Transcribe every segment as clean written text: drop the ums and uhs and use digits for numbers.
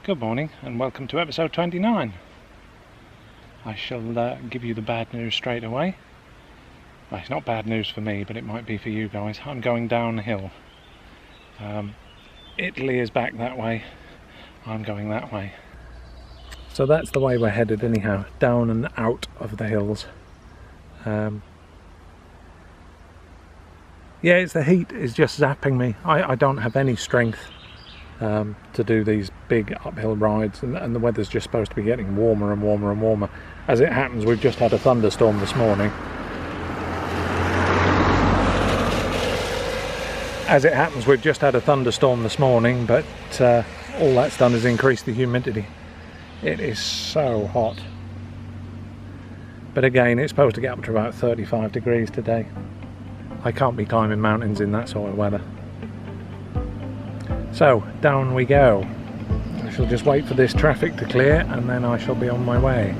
Good morning and welcome to episode 29. I shall give you the bad news straight away. Well, it's not bad news for me, but it might be for you guys. I'm going downhill. Italy is back that way. I'm going that way. So that's the way we're headed anyhow, down and out of the hills. Yeah, it's the heat is just zapping me. I don't have any strength to do these big uphill rides, and the weather's just supposed to be getting warmer and warmer and warmer. As it happens, we've just had a thunderstorm this morning. But all that's done is increase the humidity. It is so hot. But again, it's supposed to get up to about 35 degrees today. I can't be climbing mountains in that sort of weather. So, down we go. I shall just wait for this traffic to clear and then I shall be on my way.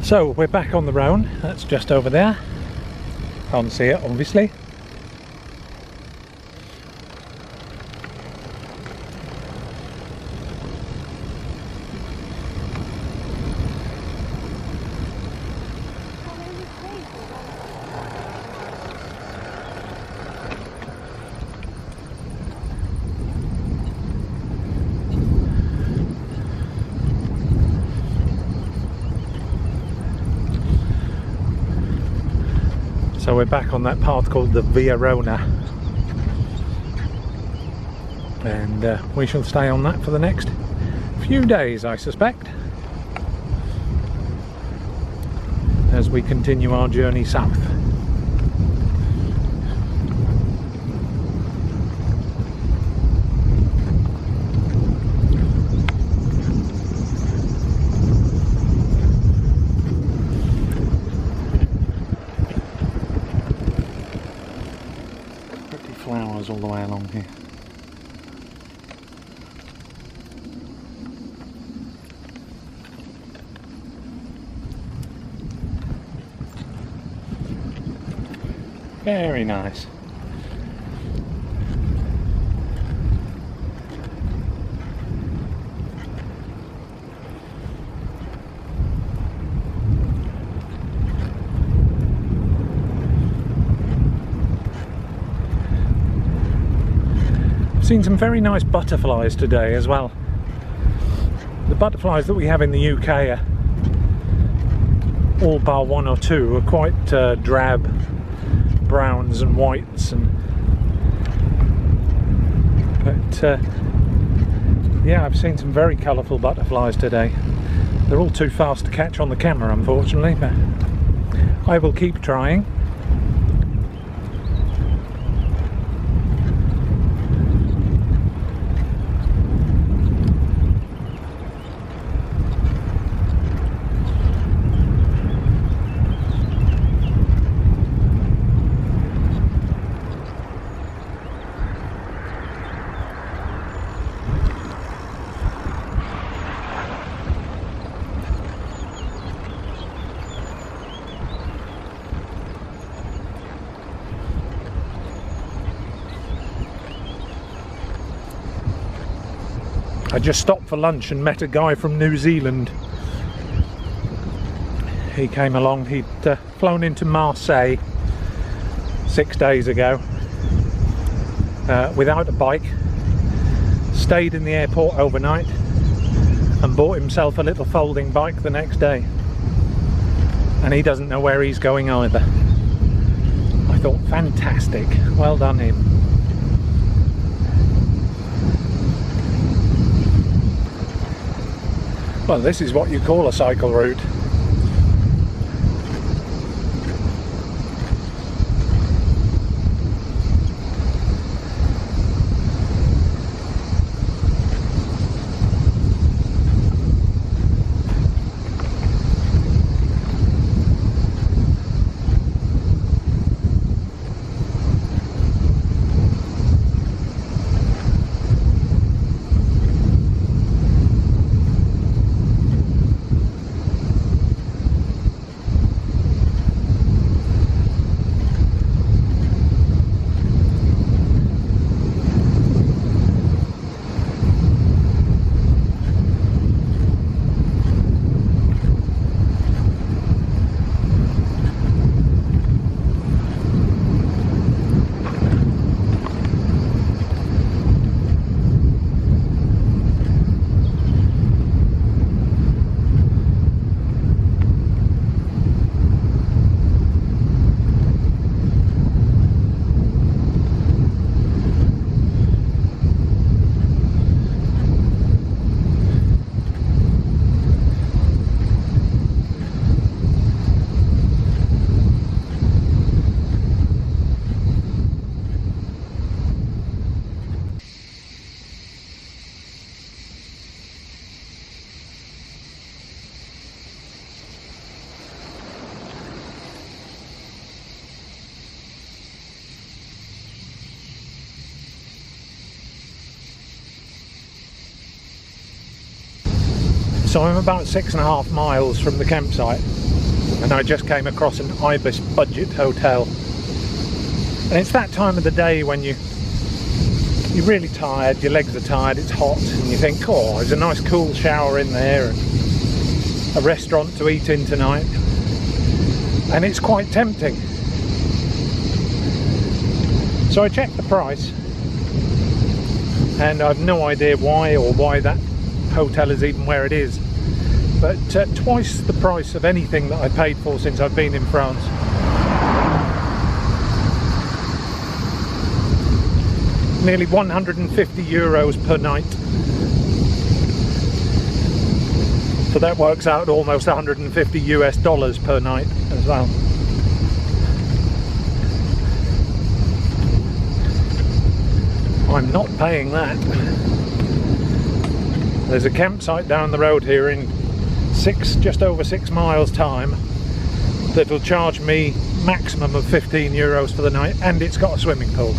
So we're back on the Rhone. That's just over there. Can't see it obviously. So we're back on that path called the Viona, and we shall stay on that for the next few days, I suspect, as we continue our journey south. Flowers all the way along here. Very nice. Seen some very nice butterflies today as well. The butterflies that we have in the UK are, all bar one or two, are quite drab browns and whites, but yeah, I've seen some very colourful butterflies today. They're all too fast to catch on the camera, unfortunately, but I will keep trying. I just stopped for lunch and met a guy from New Zealand. He came along, he'd flown into Marseille 6 days ago without a bike, stayed in the airport overnight and bought himself a little folding bike the next day. And he doesn't know where he's going either. I thought, fantastic, well done him. Well, this is what you call a cycle route. So I'm about 6.5 miles from the campsite. and I just came across an Ibis budget hotel. And it's that time of the day when you're really tired, your legs are tired, it's hot, and you think, oh, there's a nice cool shower in there and a restaurant to eat in tonight. And it's quite tempting. So I checked the price, and I've no idea why that hotel is even where it is. But twice the price of anything that I paid for since I've been in France. Nearly 150 euros per night. So that works out almost 150 US dollars per night as well. I'm not paying that. There's a campsite down the road here in just over 6 miles time that'll charge me maximum of 15 euros for the night, and it's got a swimming pool.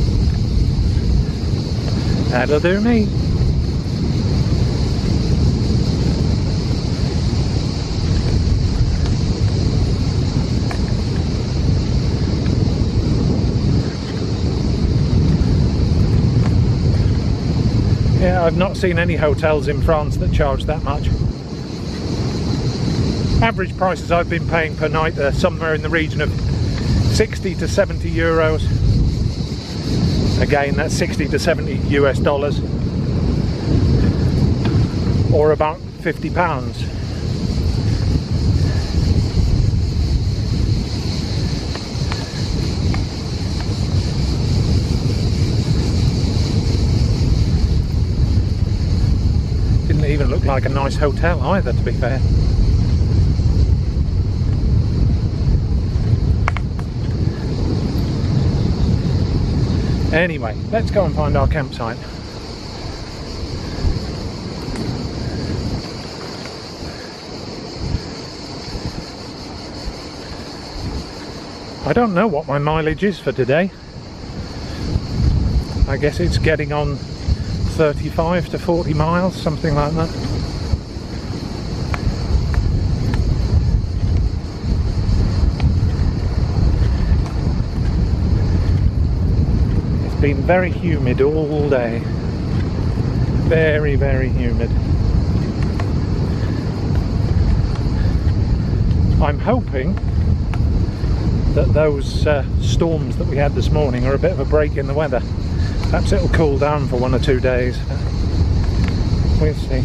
That'll do me. Yeah, I've not seen any hotels in France that charge that much. Average prices I've been paying per night are somewhere in the region of 60 to 70 euros. Again, that's 60 to 70 US dollars, or about 50 pounds. Didn't even look like a nice hotel either, to be fair. Anyway, let's go and find our campsite. I don't know what my mileage is for today. I guess it's getting on 35 to 40 miles, something like that. It's been very humid all day. Very, very humid. I'm hoping that those storms that we had this morning are a bit of a break in the weather. Perhaps it'll cool down for 1 or 2 days. We'll see.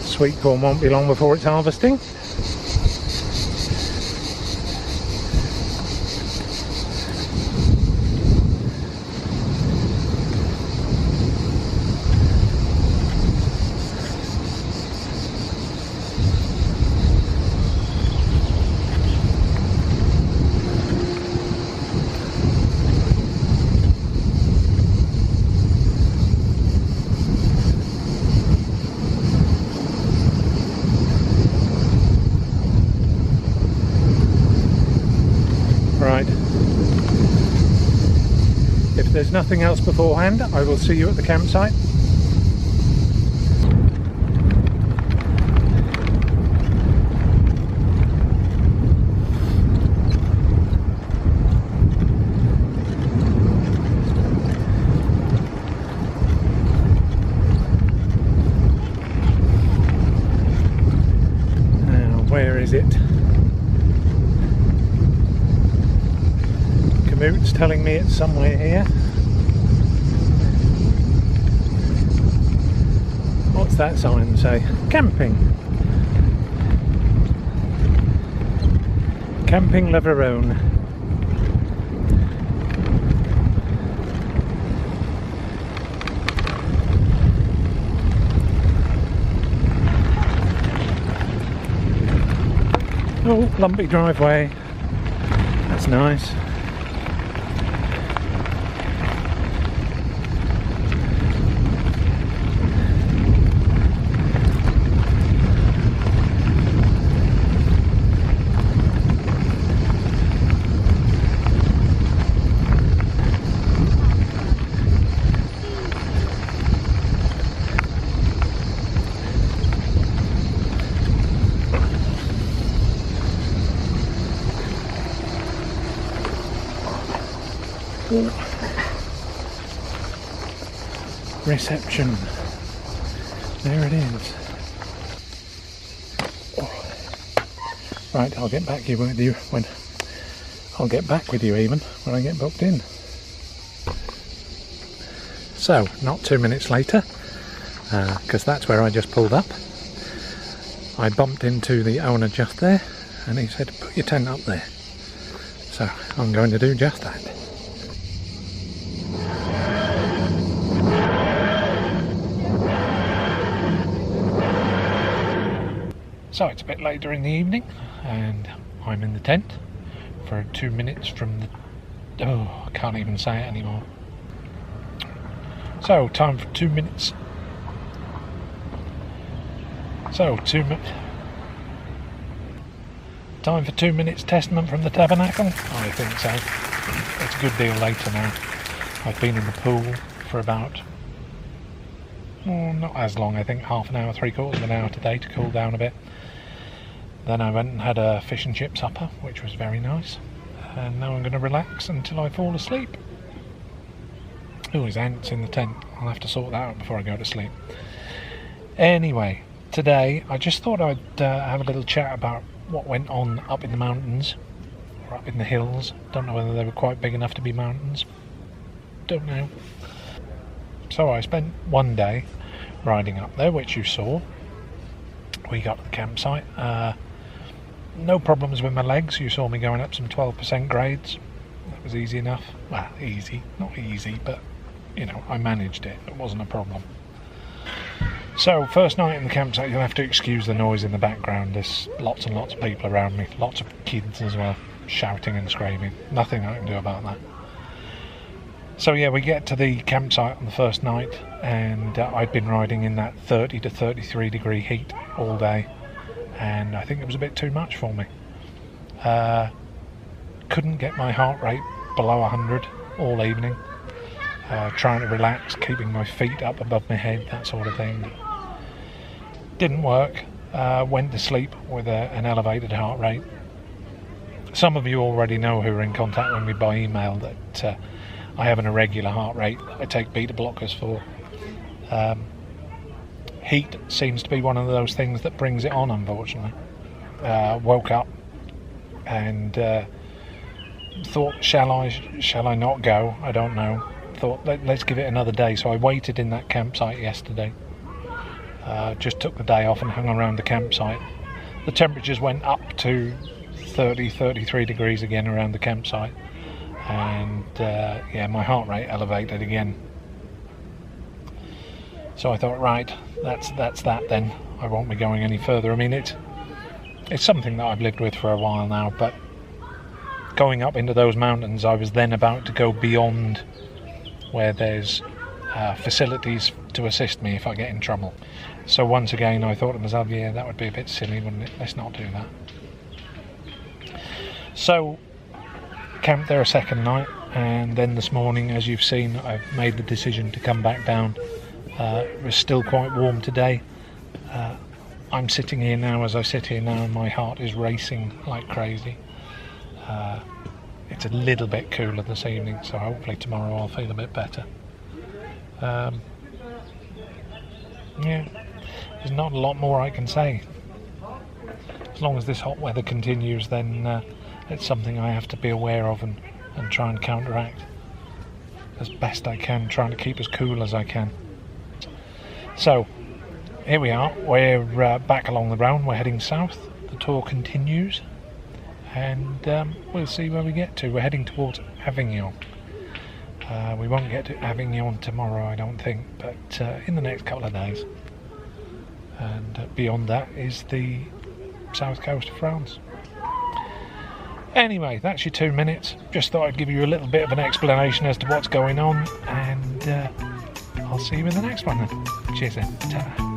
Sweet corn won't be long before it's harvesting. If there's nothing else beforehand, I will see you at the campsite. Now, where is it? It's telling me it's somewhere here. What's that sign say? Camping. Camping La Viona. Oh, lumpy driveway. That's nice. Ooh. Reception. There it is. Oh. Right, I'll get back with you when I'll get back with you even when I get booked in. So, not 2 minutes later, because that's where I just pulled up. I bumped into the owner just there, and he said, "Put your tent up there." So I'm going to do just that. So it's a bit later in the evening, and I'm in the tent for 2 minutes from the... oh, I can't even say it anymore. So, time for 2 minutes. Time for 2 minutes testament from the tabernacle? I think so. It's a good deal later now. I've been in the pool for about, not as long, I think half an hour, 3/4 of an hour today to cool down a bit. Then I went and had a fish and chip supper, which was very nice. And now I'm going to relax until I fall asleep. Oh, there's ants in the tent. I'll have to sort that out before I go to sleep. Anyway, today I just thought I'd have a little chat about what went on up in the mountains, or up in the hills. Don't know whether they were quite big enough to be mountains. Don't know. So I spent one day riding up there, which you saw. We got to the campsite. No problems with my legs. You saw me going up some 12% grades. That was easy enough. Well, easy. Not easy, but, you know, I managed it. It wasn't a problem. So, first night in the campsite, you'll have to excuse the noise in the background. There's lots and lots of people around me. Lots of kids as well, shouting and screaming. Nothing I can do about that. So yeah, we get to the campsite on the first night, and I'd been riding in that 30 to 33 degree heat all day, and I think it was a bit too much for me. Couldn't get my heart rate below 100 all evening. Trying to relax, keeping my feet up above my head, that sort of thing. Didn't work. Went to sleep with an elevated heart rate. Some of you already know who are in contact with me by email that I have an irregular heart rate that I take beta blockers for. Heat seems to be one of those things that brings it on, unfortunately. Woke up and thought, shall I not go? I don't know. Thought, let's give it another day. So I waited in that campsite yesterday. Just took the day off and hung around the campsite. The temperatures went up to 33 degrees again around the campsite, and yeah, my heart rate elevated again. So I thought, right, that's that then. I won't be going any further. I mean, it's something that I've lived with for a while now, but going up into those mountains, I was then about to go beyond where there's facilities to assist me if I get in trouble. So once again I thought to myself, yeah, that would be a bit silly, wouldn't it? Let's not do that. So camped there a second night, and then this morning, as you've seen, I've made the decision to come back down. It was still quite warm today. I'm sitting here now, as I sit here now, and my heart is racing like crazy. It's a little bit cooler this evening, so hopefully tomorrow I'll feel a bit better. Yeah, there's not a lot more I can say. As long as this hot weather continues, then it's something I have to be aware of and try and counteract as best I can, trying to keep as cool as I can. So, here we are. We're back along the road. We're heading south. The tour continues, and we'll see where we get to. We're heading towards Avignon. We won't get to Avignon tomorrow, I don't think, but in the next couple of days. And beyond that is the south coast of France. Anyway, that's your 2 minutes. Just thought I'd give you a little bit of an explanation as to what's going on, and I'll see you in the next one then. Cheers then. Ta-ra.